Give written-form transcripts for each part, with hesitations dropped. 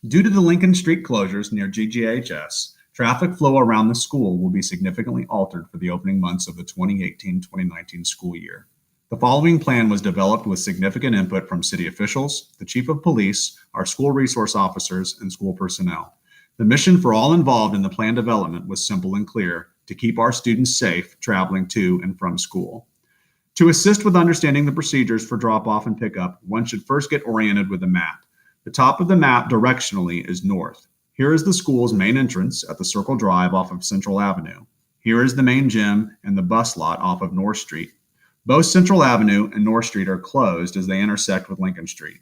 Due to the Lincoln Street closures near GJHS, traffic flow around the school will be significantly altered for the opening months of the 2018-2019 school year. The following plan was developed with significant input from city officials, the chief of police, our school resource officers, and school personnel. The mission for all involved in the plan development was simple and clear: to keep our students safe traveling to and from school. To assist with understanding the procedures for drop-off and pickup, one should first get oriented with a map. The top of the map directionally is north. Here is the school's main entrance at the Circle Drive off of Central Avenue. Here is the main gym and the bus lot off of North Street. Both Central Avenue and North Street are closed as they intersect with Lincoln Street.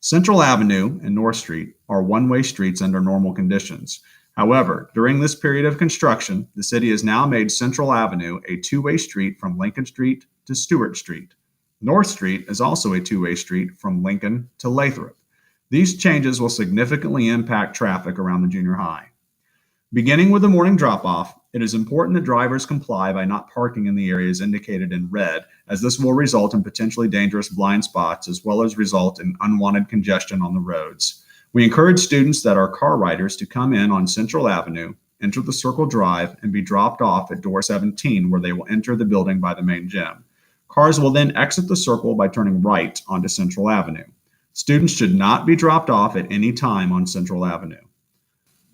Central Avenue and North Street are one-way streets under normal conditions. However, during this period of construction, the city has now made Central Avenue a two-way street from Lincoln Street to Stewart Street. North Street is also a two-way street from Lincoln to Lathrop. These changes will significantly impact traffic around the junior high. Beginning with the morning drop-off, it is important that drivers comply by not parking in the areas indicated in red, as this will result in potentially dangerous blind spots as well as result in unwanted congestion on the roads. We encourage students that are car riders to come in on Central Avenue, enter the Circle Drive, and be dropped off at door 17, where they will enter the building by the main gym. Cars will then exit the circle by turning right onto Central Avenue. Students should not be dropped off at any time on Central Avenue.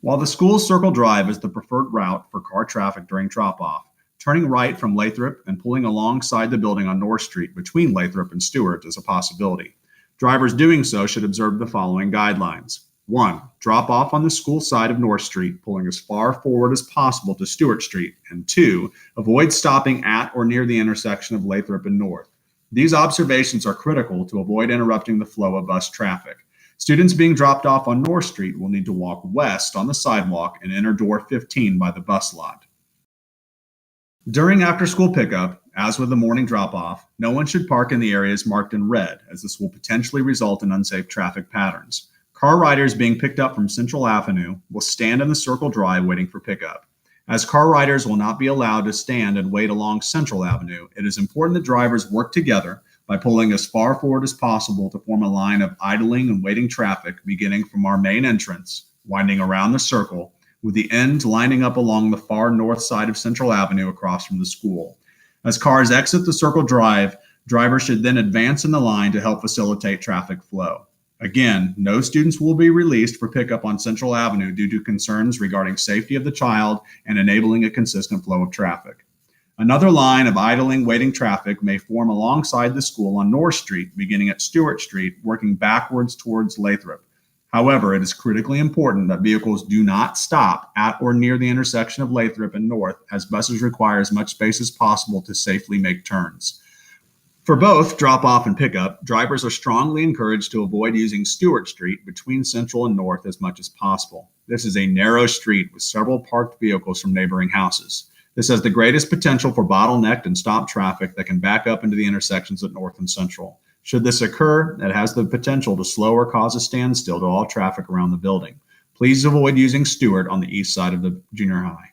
While the school's Circle Drive is the preferred route for car traffic during drop-off, turning right from Lathrop and pulling alongside the building on North Street between Lathrop and Stewart is a possibility. Drivers doing so should observe the following guidelines. 1. Drop off on the school side of North Street, pulling as far forward as possible to Stewart Street. And 2. Avoid stopping at or near the intersection of Lathrop and North. These observations are critical to avoid interrupting the flow of bus traffic. Students being dropped off on North Street will need to walk west on the sidewalk and enter door 15 by the bus lot. During after-school pickup, as with the morning drop-off, no one should park in the areas marked in red, as this will potentially result in unsafe traffic patterns. Car riders being picked up from Central Avenue will stand in the Circle Drive waiting for pickup. As car riders will not be allowed to stand and wait along Central Avenue, it is important that drivers work together by pulling as far forward as possible to form a line of idling and waiting traffic beginning from our main entrance, winding around the circle, with the end lining up along the far north side of Central Avenue across from the school. As cars exit the Circle Drive, drivers should then advance in the line to help facilitate traffic flow. Again, no students will be released for pickup on Central Avenue due to concerns regarding safety of the child and enabling a consistent flow of traffic. Another line of idling, waiting traffic may form alongside the school on North Street, beginning at Stewart Street, working backwards towards Lathrop. However, it is critically important that vehicles do not stop at or near the intersection of Lathrop and North, as buses require as much space as possible to safely make turns. For both drop-off and pickup, drivers are strongly encouraged to avoid using Stewart Street between Central and North as much as possible. This is a narrow street with several parked vehicles from neighboring houses. This has the greatest potential for bottlenecked and stopped traffic that can back up into the intersections at North and Central. Should this occur, it has the potential to slow or cause a standstill to all traffic around the building. Please avoid using Stewart on the east side of the junior high.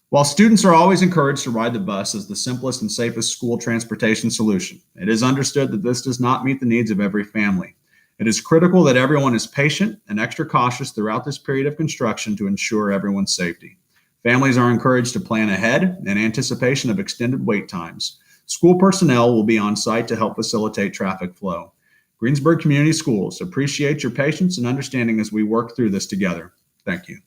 While students are always encouraged to ride the bus as the simplest and safest school transportation solution, it is understood that this does not meet the needs of every family. It is critical that everyone is patient and extra cautious throughout this period of construction to ensure everyone's safety. Families are encouraged to plan ahead in anticipation of extended wait times. School personnel will be on site to help facilitate traffic flow. Greensburg Community Schools appreciate your patience and understanding as we work through this together. Thank you.